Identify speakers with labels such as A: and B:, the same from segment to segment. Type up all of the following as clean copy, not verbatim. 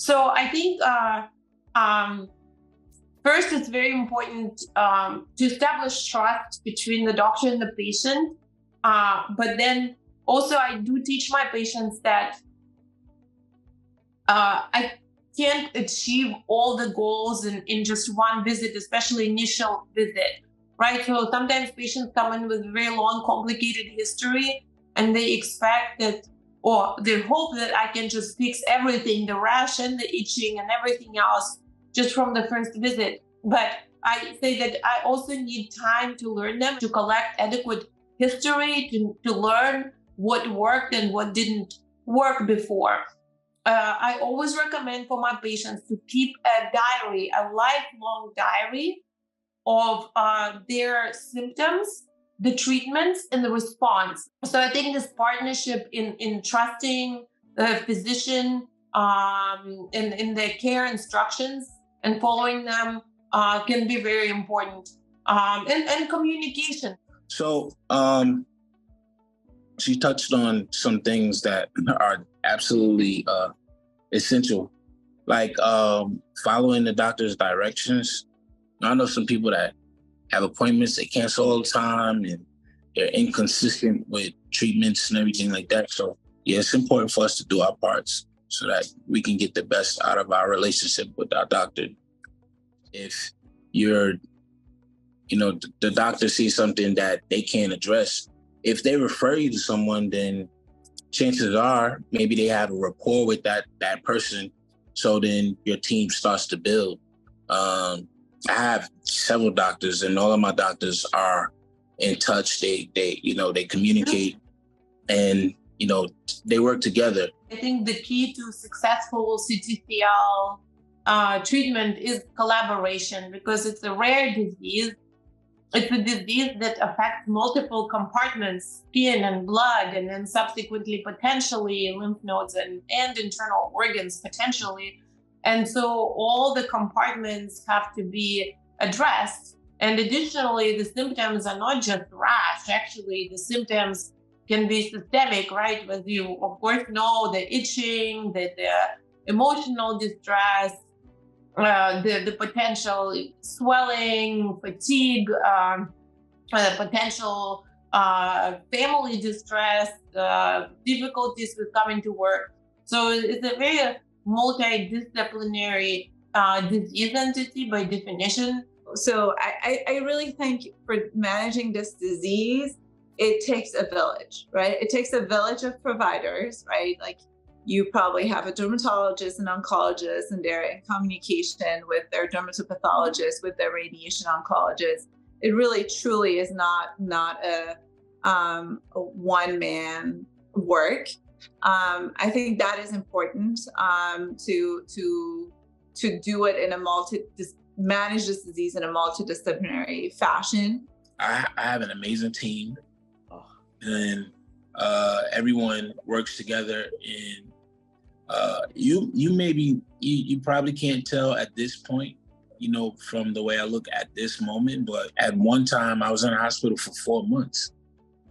A: So I think um, first, it's very important to establish trust between the doctor and the patient. But then also, I do teach my patients that I can't achieve all the goals in just one visit, especially initial visit, right? So sometimes patients come in with very long, complicated history, and they expect that, or they hope that I can just fix everything, the rash and the itching and everything else, just from the first visit. But I say that I also need time to learn them, to collect adequate history, to learn what worked and what didn't work before. I always recommend for my patients to keep a diary, a lifelong diary of their symptoms, the treatments, and the response. So I think this partnership in trusting the physician in their care instructions and following them can be very important. And communication.
B: So she touched on some things that are absolutely essential, like following the doctor's directions. I know some people that have appointments, they cancel all the time, and they're inconsistent with treatments and everything like that. So yeah, it's important for us to do our parts so that we can get the best out of our relationship with our doctor. If the doctor sees something that they can't address, if they refer you to someone, then chances are maybe they have a rapport with that person. So then your team starts to build. I have several doctors, and all of my doctors are in touch. They communicate, and they work together.
A: I think the key to successful CTCL treatment is collaboration, because it's a rare disease. It's a disease that affects multiple compartments, skin and blood, and then subsequently potentially lymph nodes and internal organs potentially. And so all the compartments have to be addressed. And additionally, the symptoms are not just rash. Actually, the symptoms can be systemic, right? As you, of course, know, the itching, the emotional distress, the potential swelling, fatigue, potential family distress, difficulties with coming to work. So it's a very multidisciplinary disease entity by definition.
C: So I really think for managing this disease, it takes a village, right? It takes a village of providers, right? Like, you probably have a dermatologist and oncologist, and they're in communication with their dermatopathologist, with their radiation oncologist. It really, truly is not a one-man work. I think that is important to do it in manage this disease in a multidisciplinary fashion.
B: I have an amazing team, and everyone works together. And you probably can't tell at this point, from the way I look at this moment, but at one time I was in the hospital for 4 months,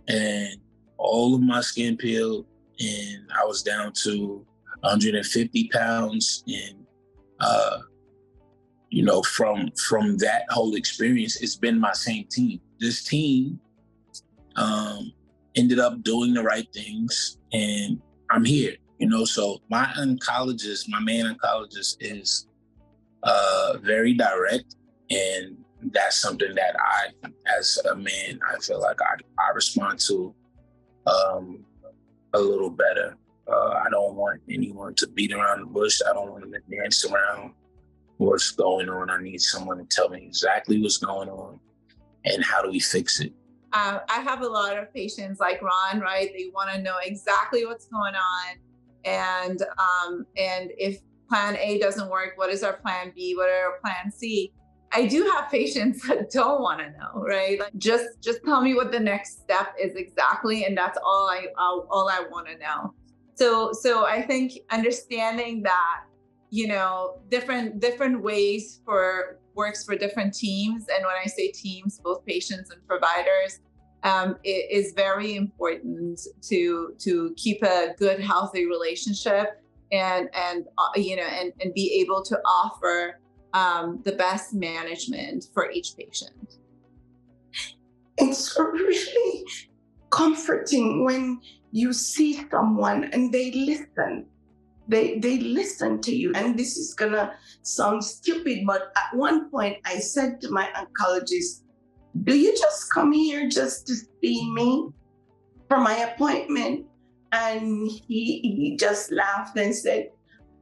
B: and all of my skin peeled, and I was down to 150 pounds. And from that whole experience, it's been my same team. This team ended up doing the right things, and I'm here. So my main oncologist is very direct, and that's something that I, as a man, I feel like I respond to a little better. I don't want anyone to beat around the bush. I don't want them to dance around what's going on. I need someone to tell me exactly what's going on and how do we fix it.
C: I have a lot of patients like Ron, right? They want to know exactly what's going on. And if plan A doesn't work, what is our plan B? What are our plan C? I do have patients that don't want to know, right? Like, just tell me what the next step is exactly, and that's all I want to know. So I think understanding that, different ways works for different teams, and when I say teams, both patients and providers, it is very important to keep a good, healthy relationship and be able to offer the best management for each patient.
D: It's really comforting when you see someone and they listen. They listen to you. And this is gonna sound stupid, but at one point I said to my oncologist, do you just come here just to see me for my appointment? And he just laughed and said,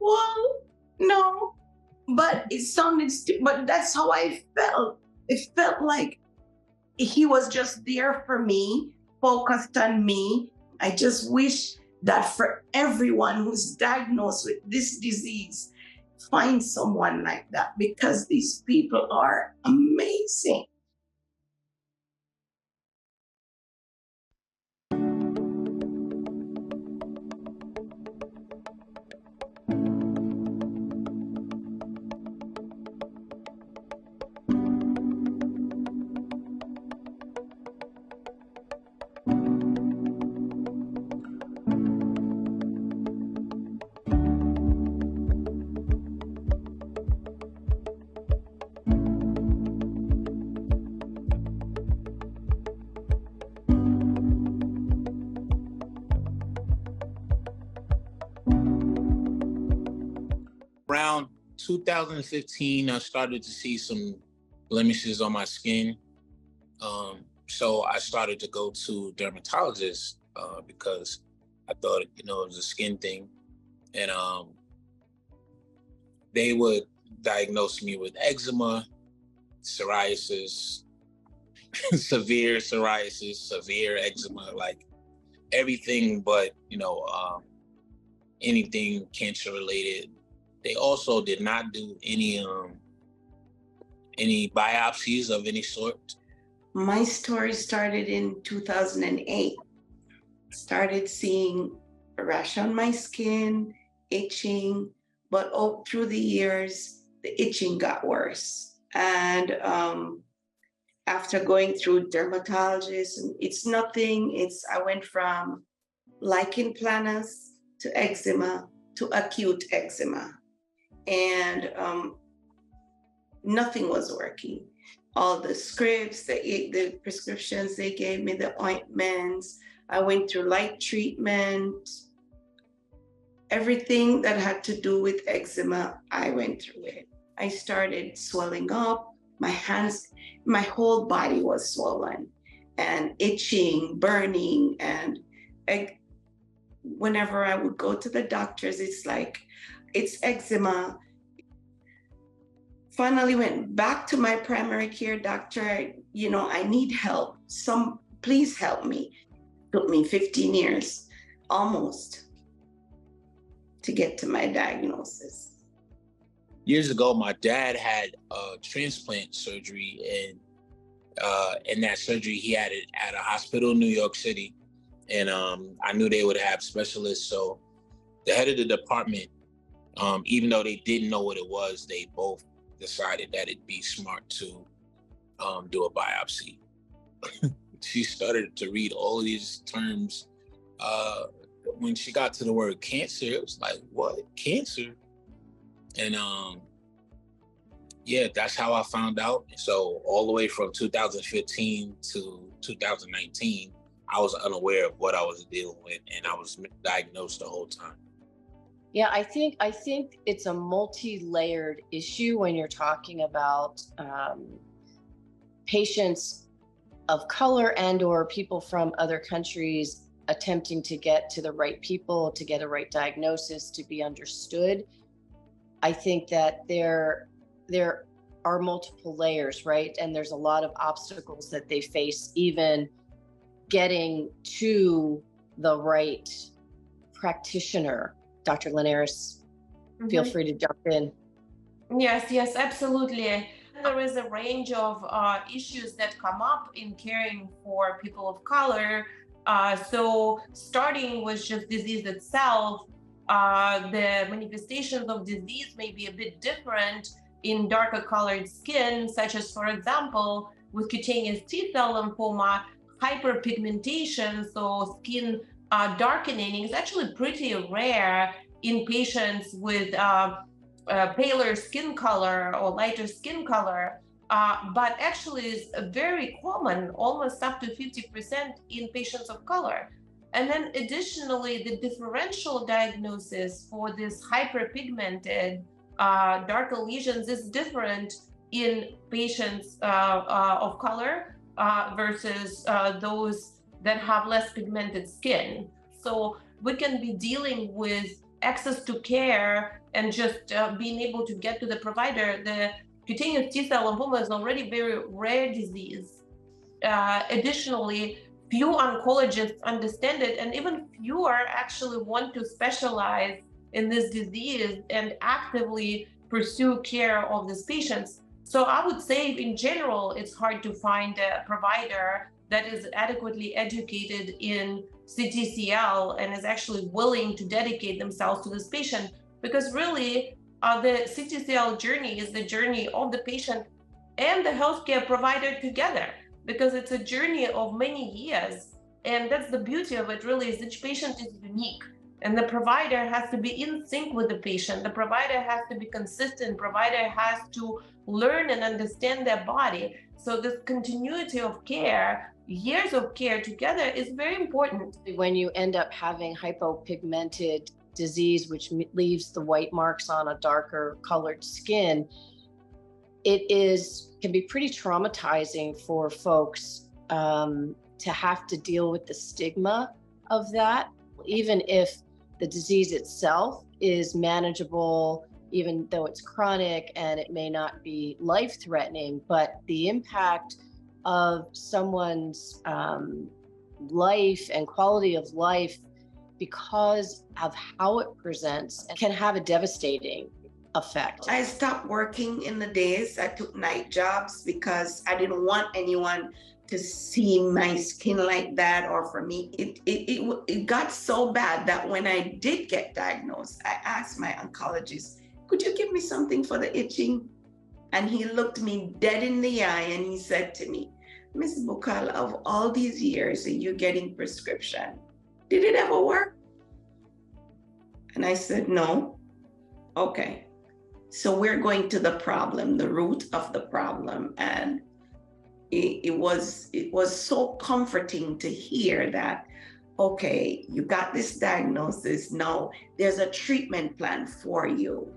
D: well, no, but it sounded but that's how I felt. It felt like he was just there for me, focused on me. I just wish that for everyone who's diagnosed with this disease, find someone like that, because these people are amazing.
B: Around 2015, I started to see some blemishes on my skin. So I started to go to dermatologists because I thought, it was a skin thing. And they would diagnose me with eczema, psoriasis, severe psoriasis, severe eczema, like everything but, anything cancer related. They also did not do any biopsies of any sort.
D: My story started in 2008. Started seeing a rash on my skin, itching, but through the years, the itching got worse. And after going through dermatologists, and it's nothing, I went from lichen planus to eczema to acute eczema. And nothing was working. All the scripts, the prescriptions they gave me, the ointments, I went through light treatment, everything that had to do with eczema, I went through it. I started swelling up, my hands, my whole body was swollen and itching, burning. And whenever I would go to the doctors, it's like, it's eczema. Finally went back to my primary care doctor. I need help. Please help me. Took me 15 years, almost, to get to my diagnosis.
B: Years ago, my dad had a transplant surgery, and in that surgery, he had it at a hospital in New York City. And I knew they would have specialists. So the head of the department, even though they didn't know what it was, they both decided that it'd be smart to do a biopsy. She started to read all of these terms. When she got to the word cancer, it was like, what? Cancer? And that's how I found out. So all the way from 2015 to 2019, I was unaware of what I was dealing with, and I was diagnosed the whole time.
E: Yeah, I think it's a multi-layered issue when you're talking about patients of color and or people from other countries attempting to get to the right people, to get a right diagnosis, to be understood. I think that there are multiple layers, right? And there's a lot of obstacles that they face, even getting to the right practitioner. Dr. Linares, feel free to jump in.
A: Yes, absolutely. There is a range of issues that come up in caring for people of color. So starting with just disease itself, the manifestations of disease may be a bit different in darker colored skin, such as, for example, with cutaneous T-cell lymphoma, hyperpigmentation, so skin darkening is actually pretty rare in patients with paler skin color or lighter skin color, but actually is very common, almost up to 50% in patients of color. And then additionally, the differential diagnosis for this hyperpigmented darker lesions is different in patients of color versus those that have less pigmented skin. So we can be dealing with access to care and just being able to get to the provider. The cutaneous T-cell lymphoma is already a very rare disease. Additionally, few oncologists understand it, and even fewer actually want to specialize in this disease and actively pursue care of these patients. So I would say in general, it's hard to find a provider that is adequately educated in CTCL and is actually willing to dedicate themselves to this patient, because really the CTCL journey is the journey of the patient and the healthcare provider together, because it's a journey of many years. And that's the beauty of it, really, is each patient is unique. And the provider has to be in sync with the patient. The provider has to be consistent. Provider has to learn and understand their body. So this continuity of care, years of care together, is very important.
E: When you end up having hypopigmented disease, which leaves the white marks on a darker colored skin, can be pretty traumatizing for folks to have to deal with the stigma of that, even if the disease itself is manageable, even though it's chronic and it may not be life-threatening, but the impact of someone's life and quality of life because of how it presents can have a devastating effect.
D: I stopped working in the days. I took night jobs because I didn't want anyone to see my skin like that, or for me. It got so bad that when I did get diagnosed, I asked my oncologist, could you give me something for the itching? And he looked me dead in the eye and he said to me, Ms. Bukal, of all these years that you're getting prescription, did it ever work? And I said, no. Okay. So we're going to the problem, the root of the problem. And it was so comforting to hear that, okay, you got this diagnosis, now there's a treatment plan for you.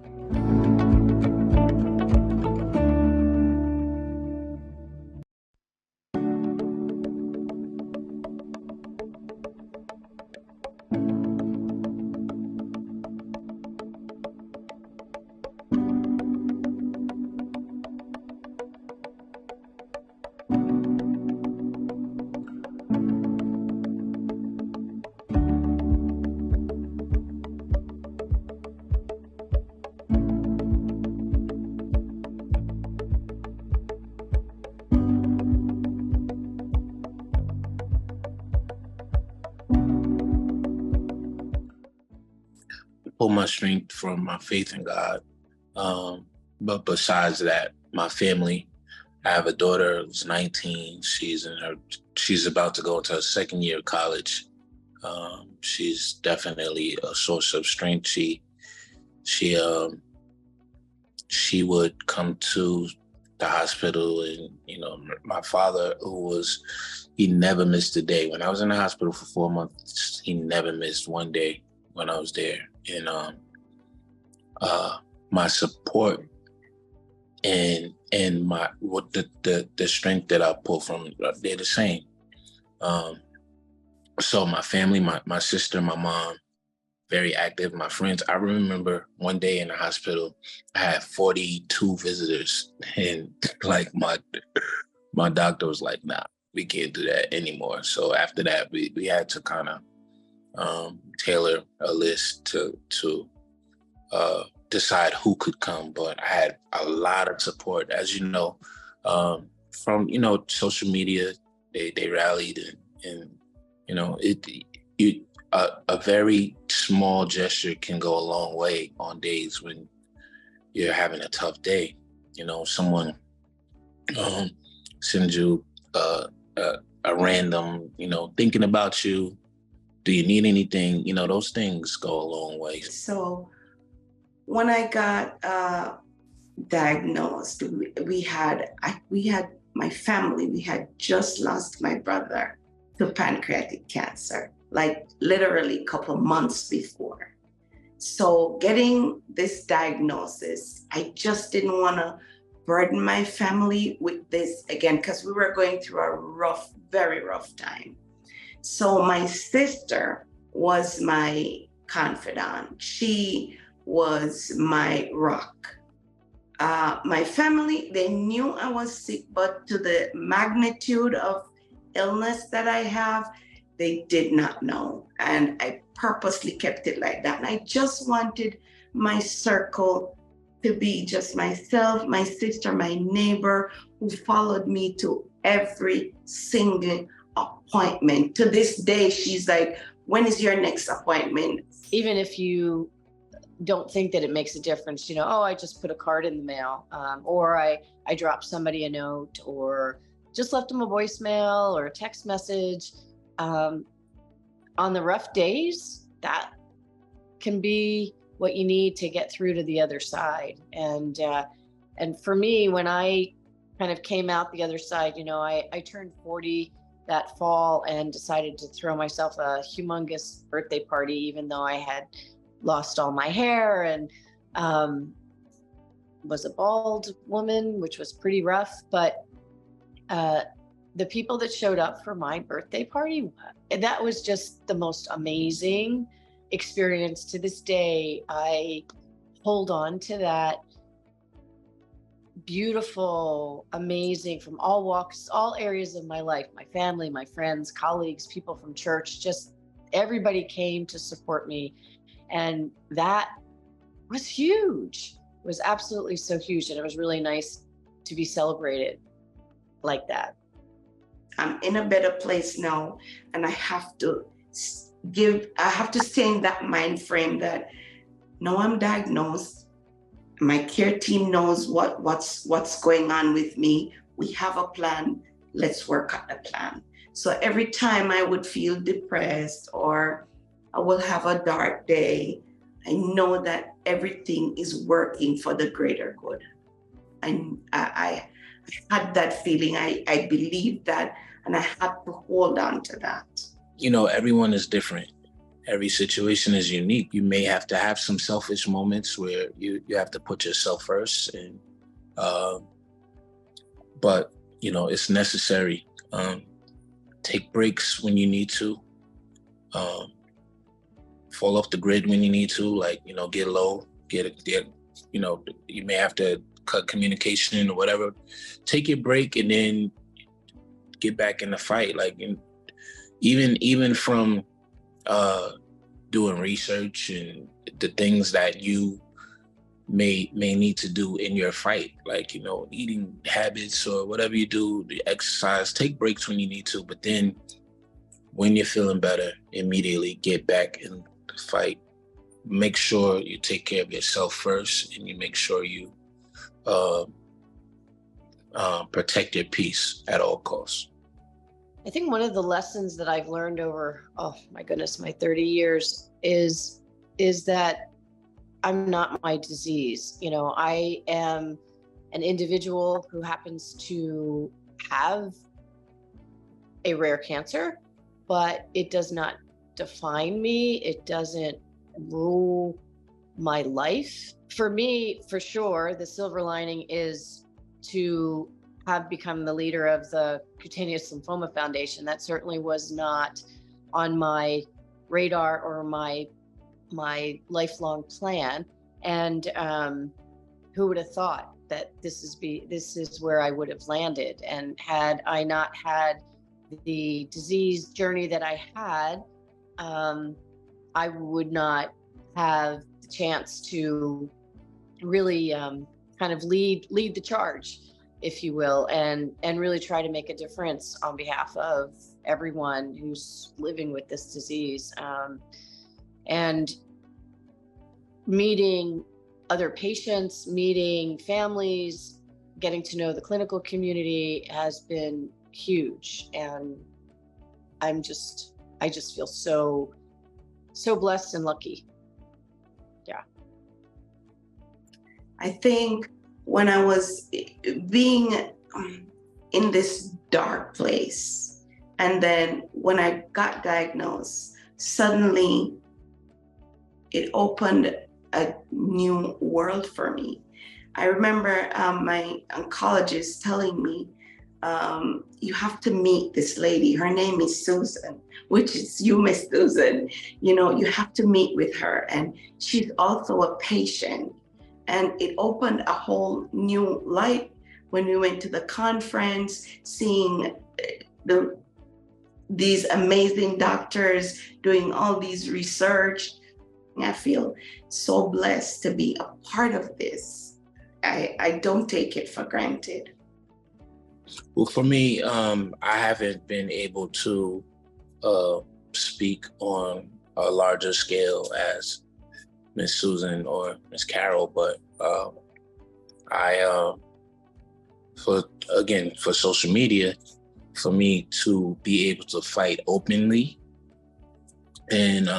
B: Pull my strength from my faith in God. But besides that, my family, I have a daughter who's 19. She's about to go into her second year of college. She's definitely a source of strength. She would come to the hospital, and my father, he never missed a day. When I was in the hospital for 4 months, he never missed one day when I was there. And my support and the strength that I pull from, they're the same. So my family, my sister, my mom, very active. My friends, I remember one day in the hospital, I had 42 visitors, and like my doctor was like, nah, we can't do that anymore. So after that, we had to kind of tailor a list to decide who could come. But I had a lot of support, as you know, from social media. They rallied, and a very small gesture can go a long way on days when you're having a tough day. Someone sends you a random, thinking about you, Do you need anything? You know, those things go a long way.
D: So when I got diagnosed, we had my family, we had just lost my brother to pancreatic cancer, like literally a couple months before. So getting this diagnosis, I just didn't want to burden my family with this again, because we were going through a rough, very rough time. So my sister was my confidant. She was my rock. My family, they knew I was sick, but to the magnitude of illness that I have, they did not know. And I purposely kept it like that. And I just wanted my circle to be just myself, my sister, my neighbor, who followed me to every single appointment. To this day, she's like, when is your next appointment?
E: Even if you don't think that it makes a difference, oh, I just put a card in the mail, or I dropped somebody a note, or just left them a voicemail or a text message. On the rough days, that can be what you need to get through to the other side. And for me, when I kind of came out the other side, I turned 40 that fall and decided to throw myself a humongous birthday party, even though I had lost all my hair and was a bald woman, which was pretty rough. But the people that showed up for my birthday party, that was just the most amazing experience. To this day, I hold on to that beautiful, amazing, from all walks, all areas of my life, my family, my friends, colleagues, people from church, just everybody came to support me. And that was huge. It was absolutely so huge. And it was really nice to be celebrated like that.
D: I'm in a better place now, and I have to stay in that mind frame that now I'm diagnosed. My care team knows what's going on with me. We have a plan. Let's work on the plan. So every time I would feel depressed or I will have a dark day, I know that everything is working for the greater good. And I had that feeling. I believed that, and I had to hold on to that.
B: Everyone is different. Every situation is unique. You may have to have some selfish moments where you have to put yourself first, and but it's necessary. Take breaks when you need to. Fall off the grid when you need to, get low, you may have to cut communication or whatever. Take your break and then get back in the fight. Even from doing research and the things that you may need to do in your fight, eating habits or whatever you do, the exercise, take breaks when you need to, but then when you're feeling better, immediately get back in the fight. Make sure you take care of yourself first, and you make sure you protect your peace at all costs.
E: I think one of the lessons that I've learned over, oh my goodness, my 30 years is that I'm not my disease. I am an individual who happens to have a rare cancer, but it does not define me. It doesn't rule my life. For me, for sure, the silver lining is to have become the leader of the Cutaneous Lymphoma Foundation. That certainly was not on my radar or my lifelong plan. And who would have thought that this is where I would have landed? And had I not had the disease journey that I had, I would not have the chance to really kind of lead the charge, if you will, and really try to make a difference on behalf of everyone who's living with this disease. And meeting other patients, meeting families, getting to know the clinical community has been huge. And I'm just I just feel so blessed and lucky. Yeah.
D: I think when I was being in this dark place, and then when I got diagnosed, suddenly it opened a new world for me. I remember my oncologist telling me, you have to meet this lady. Her name is Susan, which is you, Miss Susan. You know, you have to meet with her. And she's also a patient. And it opened a whole new light when we went to the conference, seeing these amazing doctors doing all these research. I feel so blessed to be a part of this. I don't take it for granted.
B: Well, for me, I haven't been able to speak on a larger scale as Miss Susan or Miss Carol, but for social media, for me to be able to fight openly and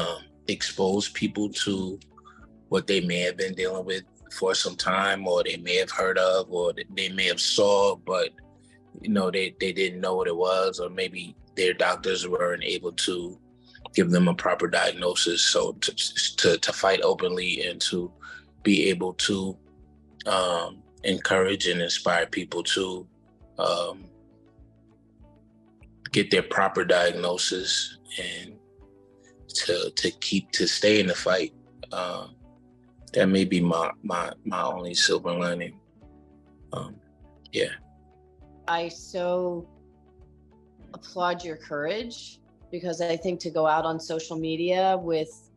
B: expose people to what they may have been dealing with for some time, or they may have heard of, or they may have saw, but they didn't know what it was, or maybe their doctors weren't able to give them a proper diagnosis. So to fight openly and to be able to encourage and inspire people to get their proper diagnosis and to stay in the fight. That may be my only silver lining. Yeah.
E: I so applaud your courage, because I think to go out on social media with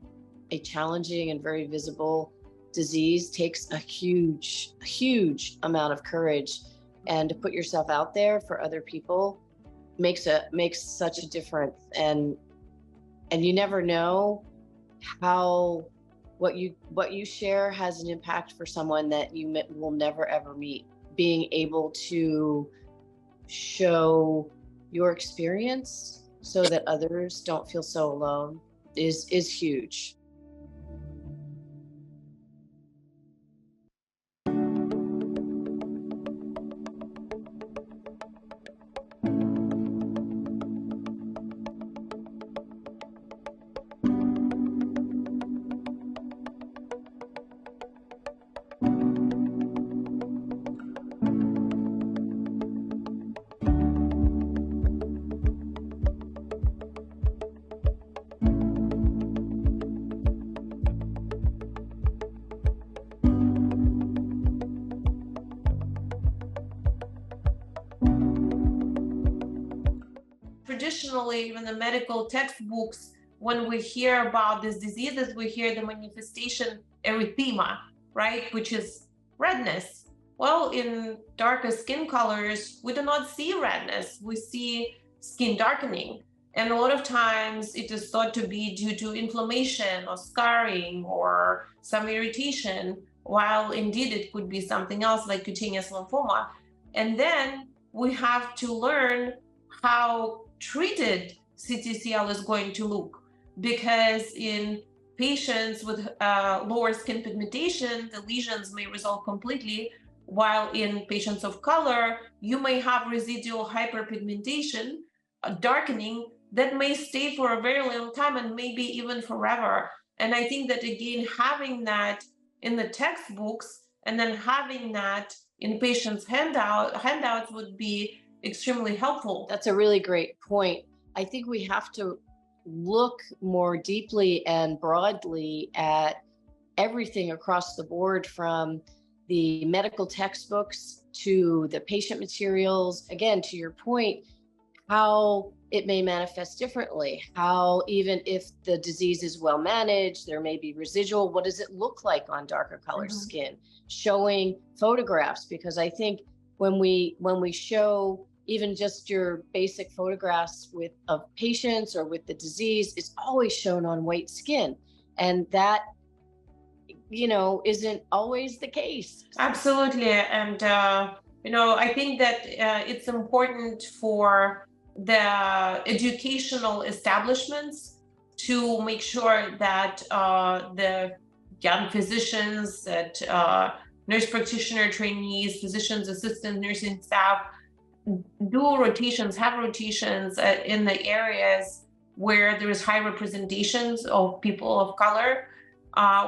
E: a challenging and very visible disease takes a huge amount of courage, and to put yourself out there for other people makes such a difference. And you never know how what you share has an impact for someone that you will never ever meet. Being able to show your experience so that others don't feel so alone is huge.
A: Traditionally, even the medical textbooks, when we hear about these diseases, we hear the manifestation erythema, right, which is redness. Well, in darker skin colors, we do not see redness, we see skin darkening. And a lot of times it is thought to be due to inflammation or scarring or some irritation, while indeed it could be something else like cutaneous lymphoma. And then we have to learn how treated CTCL is going to look, because in patients with lower skin pigmentation, the lesions may resolve completely, while in patients of color, you may have residual hyperpigmentation, darkening that may stay for a very long time and maybe even forever. And I think that, again, having that in the textbooks and then having that in patients' handouts would be extremely helpful.
E: That's a really great point. I think we have to look more deeply and broadly at everything across the board, from the medical textbooks to the patient materials. Again, to your point, how it may manifest differently, how even if the disease is well managed, there may be residual. What does it look like on darker colored skin? Showing photographs, because I think when we show even just your basic photographs of patients or with the disease, it's always shown on white skin. And that, isn't always the case.
A: Absolutely. And, I think that it's important for the educational establishments to make sure that the young physicians, that nurse practitioner trainees, physicians, assistant nursing staff do rotations, have rotations in the areas where there is high representations of people of color,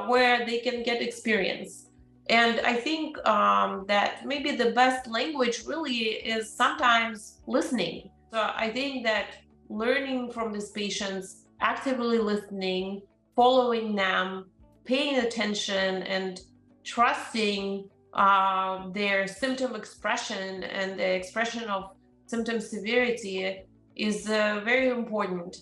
A: where they can get experience. And I think that maybe the best language really is sometimes listening. So I think that learning from these patients, actively listening, following them, paying attention, and trusting their symptom expression and the expression of symptom severity is very important.